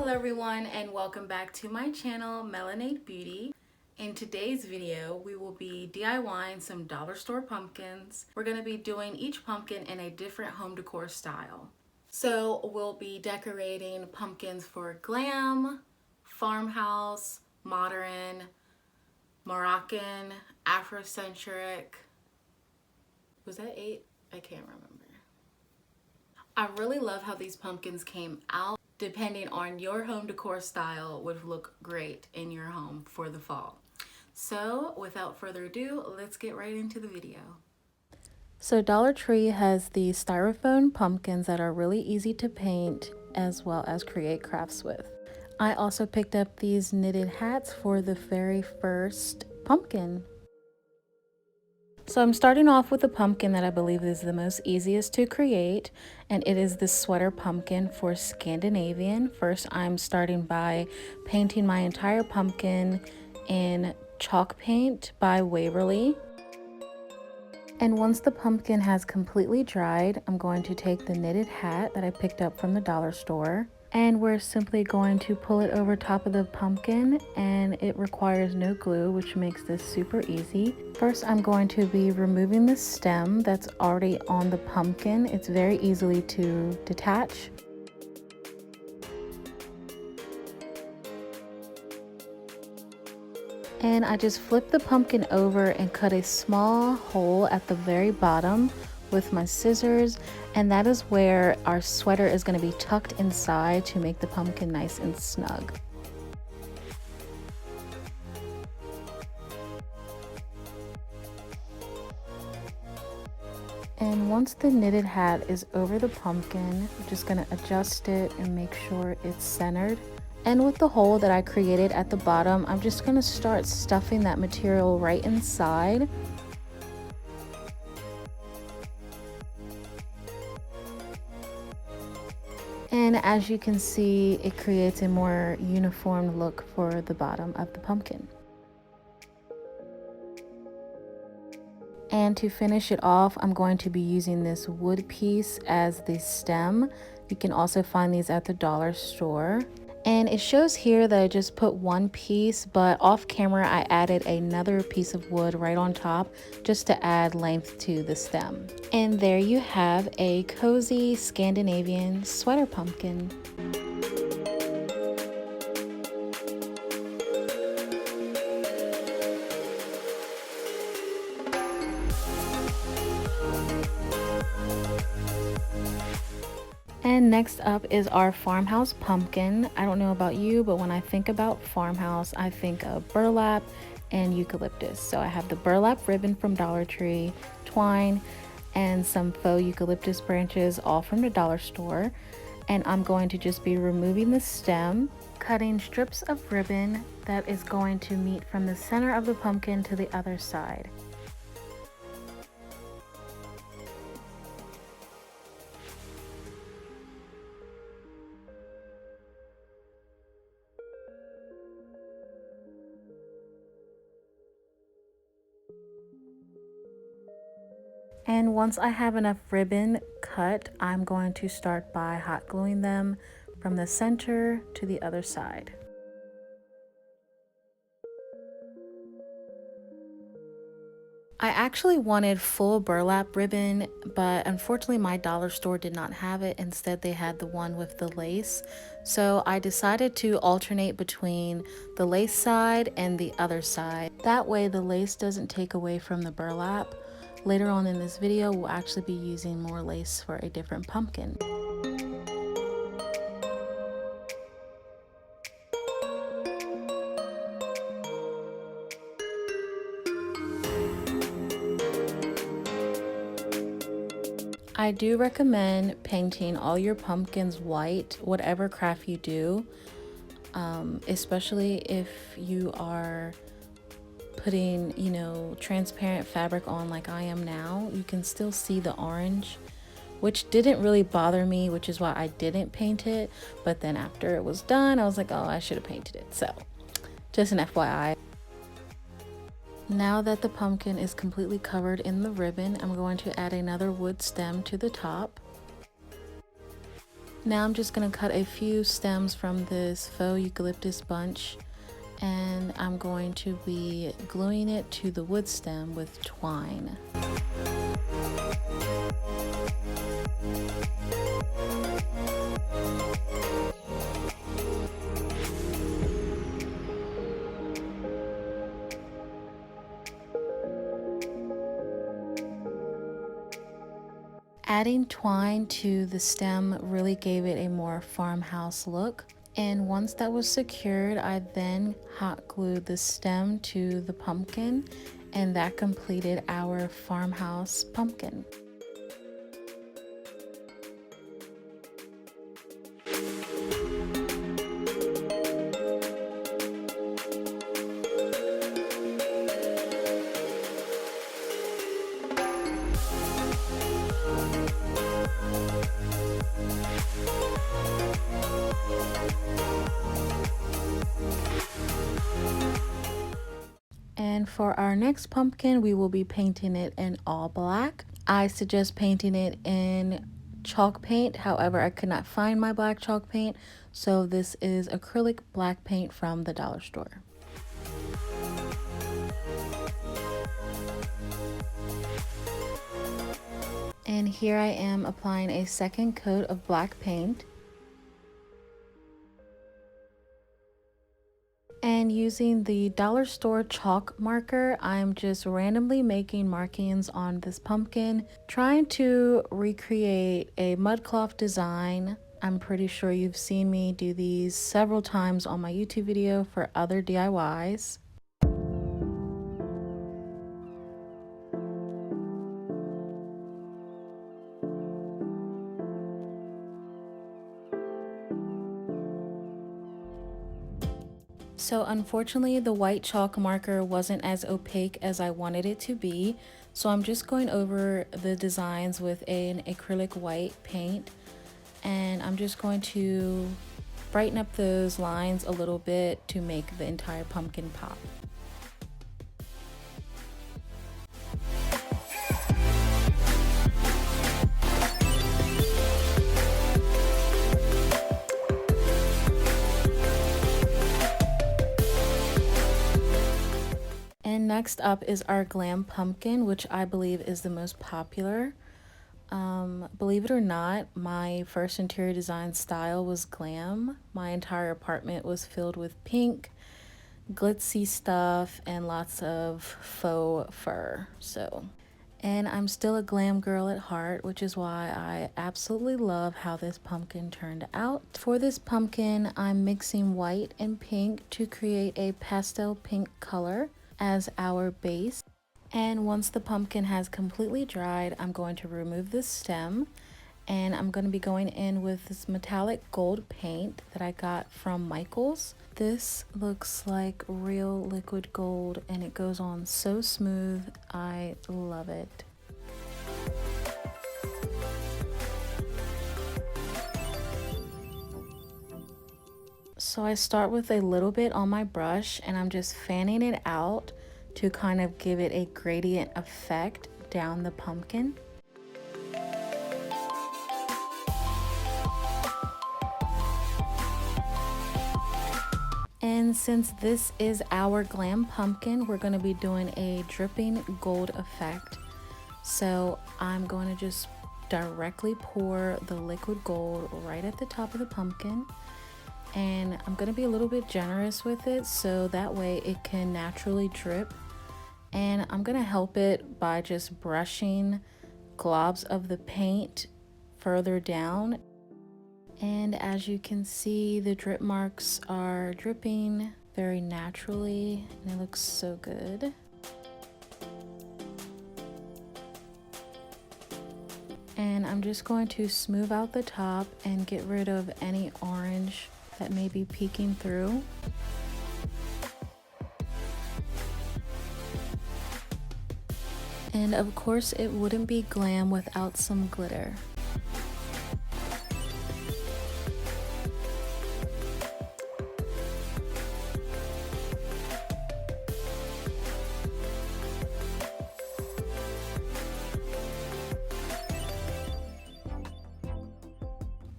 Hello everyone and welcome back to my channel Melanade Beauty. In today's video we will be DIYing some dollar store pumpkins. We're going to be doing each pumpkin in a different home decor style. So we'll be decorating pumpkins for glam, farmhouse, modern, Moroccan, Afrocentric. Was that 8? I can't remember. I really love how these pumpkins came out. Depending on your home decor style, would look great in your home for the fall. So without further ado, let's get right into the video. So Dollar Tree has these styrofoam pumpkins that are really easy to paint as well as create crafts with. I also picked up these knitted hats for the very first pumpkin. So I'm starting off with a pumpkin that I believe is the most easiest to create, and it is the sweater pumpkin for Scandinavian. First, I'm starting by painting my entire pumpkin in chalk paint by Waverly. And once the pumpkin has completely dried, I'm going to take the knitted hat that I picked up from the dollar store, and we're simply going to pull it over top of the pumpkin, and it requires no glue, which makes this super easy. First, I'm going to be removing the stem that's already on the pumpkin. It's very easily to detach. And I just flip the pumpkin over and cut a small hole at the very bottom with my scissors, and that is where our sweater is going to be tucked inside to make the pumpkin nice and snug. And once the knitted hat is over the pumpkin, I'm just going to adjust it and make sure it's centered. And with the hole that I created at the bottom, I'm just going to start stuffing that material right inside. And as you can see, it creates a more uniform look for the bottom of the pumpkin. And to finish it off, I'm going to be using this wood piece as the stem. You can also find these at the dollar store. And it shows here that I just put one piece, but off camera I added another piece of wood right on top just to add length to the stem. And there you have a cozy Scandinavian sweater pumpkin. And next up is our farmhouse pumpkin. I don't know about you, but when I think about farmhouse, I think of burlap and eucalyptus. So I have the burlap ribbon from Dollar Tree, twine, and some faux eucalyptus branches, all from the dollar store. And I'm going to just be removing the stem, cutting strips of ribbon that is going to meet from the center of the pumpkin to the other side. And once I have enough ribbon cut, I'm going to start by hot gluing them from the center to the other side. I actually wanted full burlap ribbon, but unfortunately my dollar store did not have it. Instead, they had the one with the lace. So I decided to alternate between the lace side and the other side. That way the lace doesn't take away from the burlap. Later on in this video, we'll actually be using more lace for a different pumpkin. I do recommend painting all your pumpkins white, whatever craft you do, especially if you are putting, transparent fabric on like I am now. You can still see the orange, which didn't really bother me, which is why I didn't paint it. But then after it was done, I was like, oh, I should have painted it. So just an FYI. Now that the pumpkin is completely covered in the ribbon, I'm going to add another wood stem to the top. Now I'm just going to cut a few stems from this faux eucalyptus bunch, and I'm going to be gluing it to the wood stem with twine. Adding twine to the stem really gave it a more farmhouse look. And once that was secured, I then hot glued the stem to the pumpkin, and that completed our farmhouse pumpkin. And for our next pumpkin, we will be painting it in all black. I suggest painting it in chalk paint. However, I could not find my black chalk paint, so this is acrylic black paint from the dollar store. And here I am applying a second coat of black paint. And using the dollar store chalk marker, I'm just randomly making markings on this pumpkin, trying to recreate a mudcloth design. I'm pretty sure you've seen me do these several times on my YouTube video for other DIYs. So unfortunately, the white chalk marker wasn't as opaque as I wanted it to be. So I'm just going over the designs with an acrylic white paint. And I'm just going to brighten up those lines a little bit to make the entire pumpkin pop. Next up is our Glam Pumpkin, which I believe is the most popular. Believe it or not, my first interior design style was glam. My entire apartment was filled with pink, glitzy stuff, and lots of faux fur. And I'm still a glam girl at heart, which is why I absolutely love how this pumpkin turned out. For this pumpkin, I'm mixing white and pink to create a pastel pink color as our base. And once the pumpkin has completely dried, I'm going to remove the stem, and I'm going to be going in with this metallic gold paint that I got from Michael's. This looks like real liquid gold and it goes on so smooth. I love it. So I start with a little bit on my brush and I'm just fanning it out to kind of give it a gradient effect down the pumpkin. And since this is our Glam Pumpkin, we're going to be doing a dripping gold effect. So I'm going to just directly pour the liquid gold right at the top of the pumpkin. And I'm going to be a little bit generous with it so that way it can naturally drip. And I'm going to help it by just brushing globs of the paint further down. And as you can see, the drip marks are dripping very naturally and it looks so good. And I'm just going to smooth out the top and get rid of any orange that may be peeking through. And of course, it wouldn't be glam without some glitter.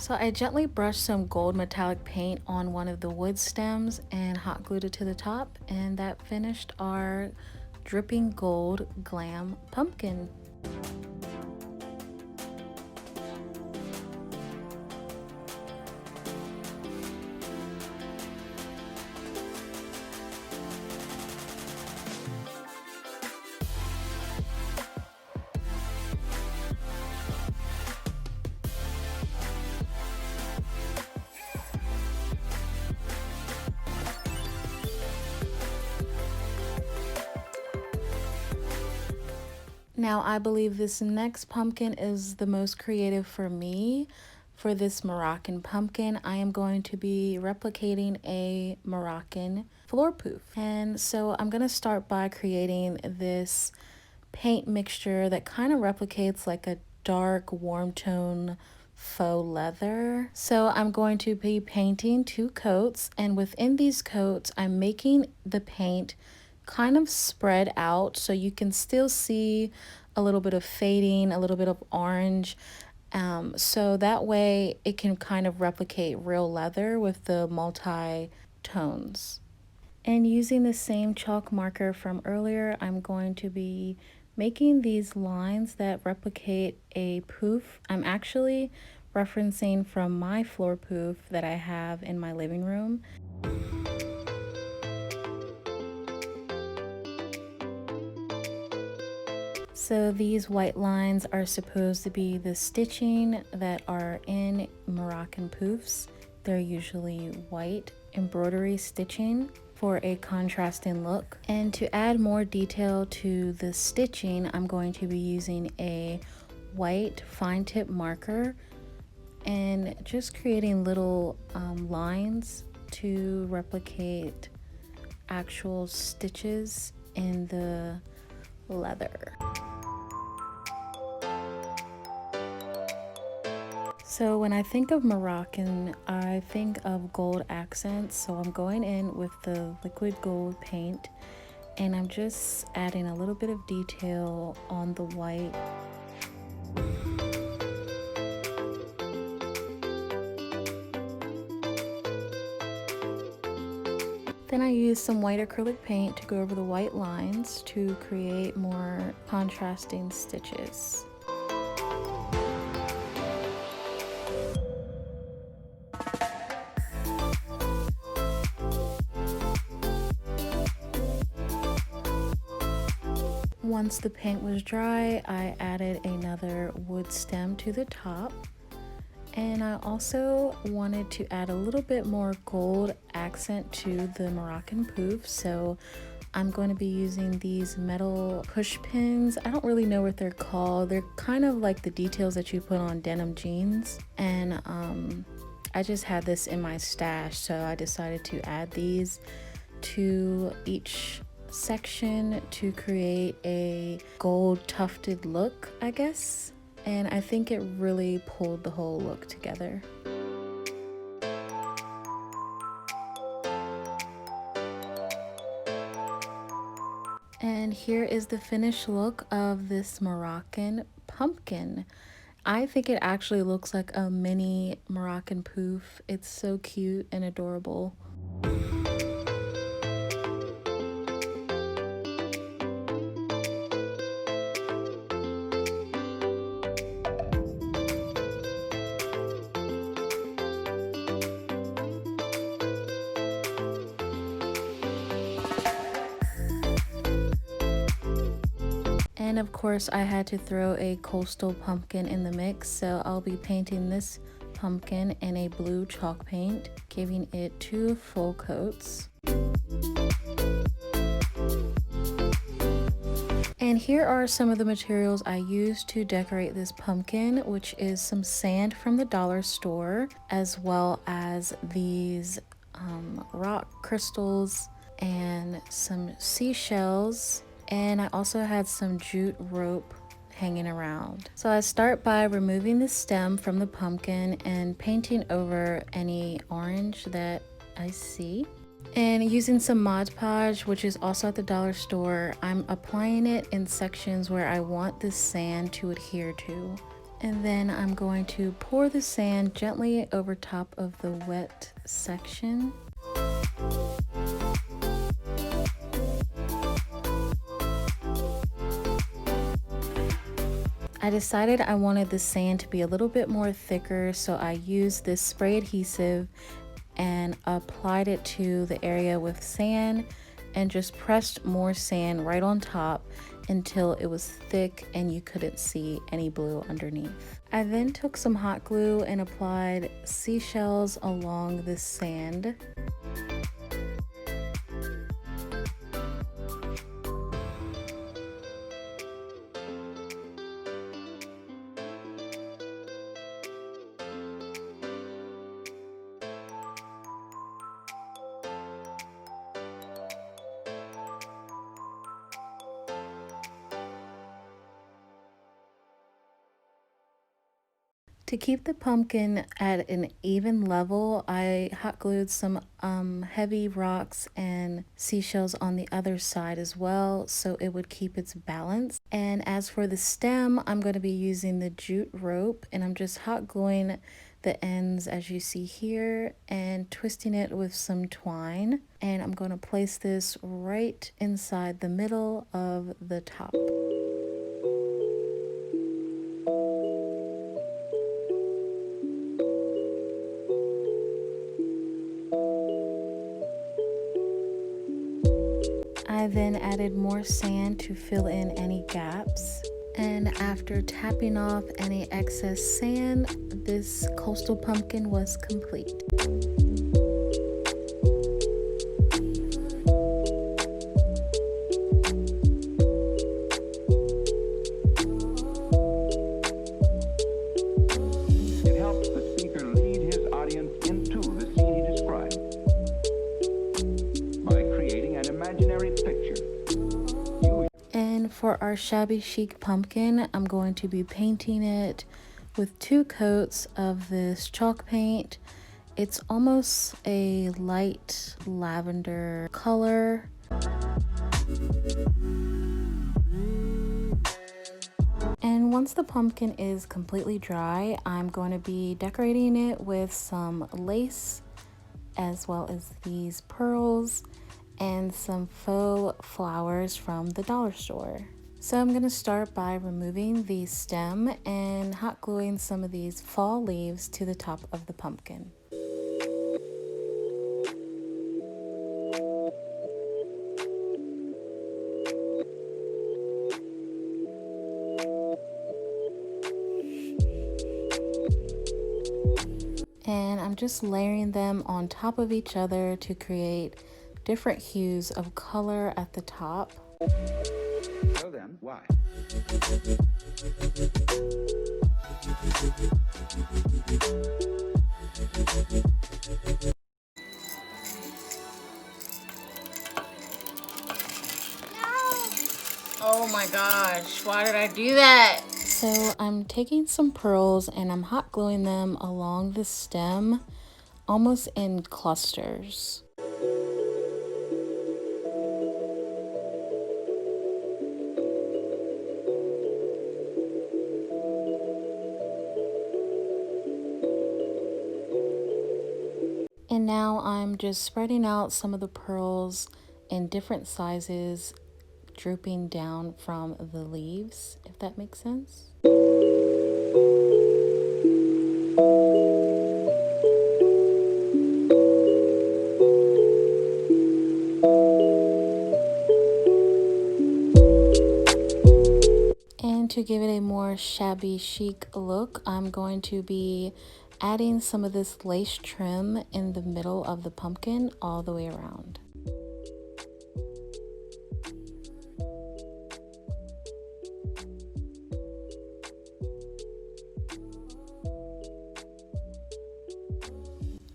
So I gently brushed some gold metallic paint on one of the wood stems and hot glued it to the top, and that finished our dripping gold Glam Pumpkin. Now I believe this next pumpkin is the most creative for me. For this Moroccan pumpkin, I am going to be replicating a Moroccan floor poof. And so I'm going to start by creating this paint mixture that kind of replicates like a dark warm tone faux leather. So I'm going to be painting 2 coats, and within these coats I'm making the paint kind of spread out so you can still see a little bit of fading, a little bit of orange, so that way it can kind of replicate real leather with the multi tones. And using the same chalk marker from earlier, I'm going to be making these lines that replicate a poof. I'm actually referencing from my floor poof that I have in my living room. So these white lines are supposed to be the stitching that are in Moroccan poofs. They're usually white embroidery stitching for a contrasting look. And to add more detail to the stitching, I'm going to be using a white fine tip marker and just creating little lines to replicate actual stitches in the leather. So when I think of Moroccan, I think of gold accents. So I'm going in with the liquid gold paint and I'm just adding a little bit of detail on the white. Then I use some white acrylic paint to go over the white lines to create more contrasting stitches. Once the paint was dry, I added another wood stem to the top. And I also wanted to add a little bit more gold accent to the Moroccan poof. So I'm going to be using these metal push pins. I don't really know what they're called. They're kind of like the details that you put on denim jeans. And I just had this in my stash, so I decided to add these to each section to create a gold tufted look, I guess. And I think it really pulled the whole look together. And here is the finished look of this Moroccan pumpkin. I think it actually looks like a mini Moroccan poof. It's so cute and adorable. And of course I had to throw a coastal pumpkin in the mix, so I'll be painting this pumpkin in a blue chalk paint, giving it 2 full coats. And here are some of the materials I used to decorate this pumpkin, which is some sand from the dollar store, as well as these rock crystals and some seashells. And I also had some jute rope hanging around. So I start by removing the stem from the pumpkin and painting over any orange that I see. And using some Mod Podge, which is also at the dollar store, I'm applying it in sections where I want the sand to adhere to. And then I'm going to pour the sand gently over top of the wet section. I decided I wanted the sand to be a little bit more thicker, so I used this spray adhesive and applied it to the area with sand and just pressed more sand right on top until it was thick and you couldn't see any blue underneath. I then took some hot glue and applied seashells along the sand. To keep the pumpkin at an even level, I hot glued some heavy rocks and seashells on the other side as well, so it would keep its balance. And as for the stem, I'm going to be using the jute rope, and I'm just hot gluing the ends as you see here and twisting it with some twine. And I'm going to place this right inside the middle of the top. I then added more sand to fill in any gaps. And after tapping off any excess sand, this coastal pumpkin was complete. It helps the speaker lead his audience into the scene he describes by creating an imaginary picture. And for our Shabby Chic pumpkin, I'm going to be painting it with 2 coats of this chalk paint. It's almost a light lavender color. And once the pumpkin is completely dry, I'm going to be decorating it with some lace as well as these pearls and some faux flowers from the dollar store. So I'm going to start by removing the stem and hot gluing some of these fall leaves to the top of the pumpkin. And I'm just layering them on top of each other to create different hues of color at the top. So then, why? Oh my gosh, why did I do that? So I'm taking some pearls and I'm hot gluing them along the stem, almost in clusters. And now I'm just spreading out some of the pearls in different sizes, drooping down from the leaves, if that makes sense. And to give it a more shabby chic look, I'm going to be adding some of this lace trim in the middle of the pumpkin all the way around.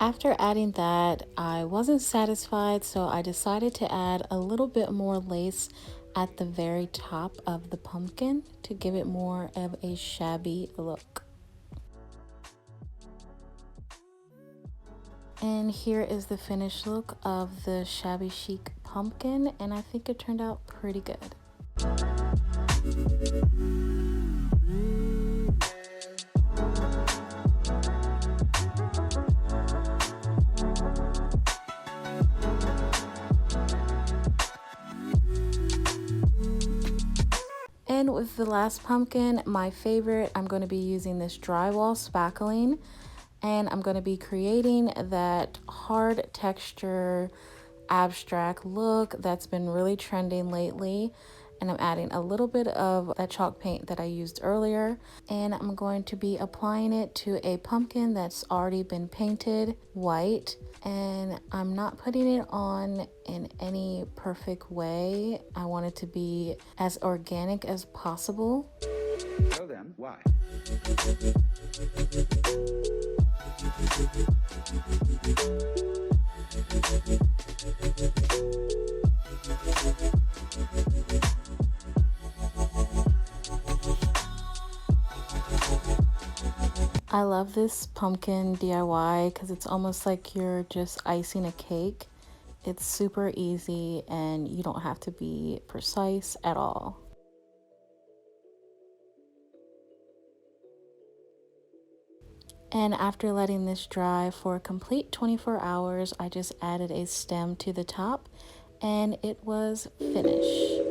After adding that, I wasn't satisfied, so I decided to add a little bit more lace at the very top of the pumpkin to give it more of a shabby look. And here is the finished look of the Shabby Chic pumpkin, and I think it turned out pretty good. then with the last pumpkin, my favorite, I'm going to be using this drywall spackling, and I'm going to be creating that hard texture abstract look that's been really trending lately. And I'm adding a little bit of that chalk paint that I used earlier, and I'm going to be applying it to a pumpkin that's already been painted white. And I'm not putting it on in any perfect way. I want it to be as organic as possible. So then, why? I love this pumpkin DIY because it's almost like you're just icing a cake. It's super easy and you don't have to be precise at all. And after letting this dry for a complete 24 hours, I just added a stem to the top and it was finished.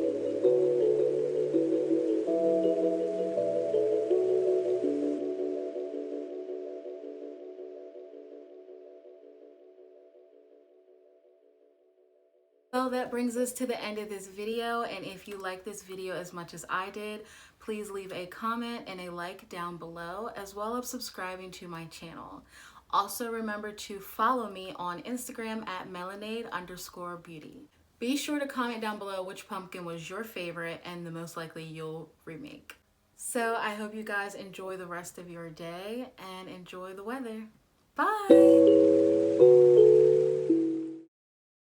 Well, that brings us to the end of this video, and if you like this video as much as I did, please leave a comment and a like down below, as well as subscribing to my channel. Also remember to follow me on Instagram at melanade_beauty. Be sure to comment down below which pumpkin was your favorite and the most likely you'll remake. So I hope you guys enjoy the rest of your day and enjoy the weather. Bye!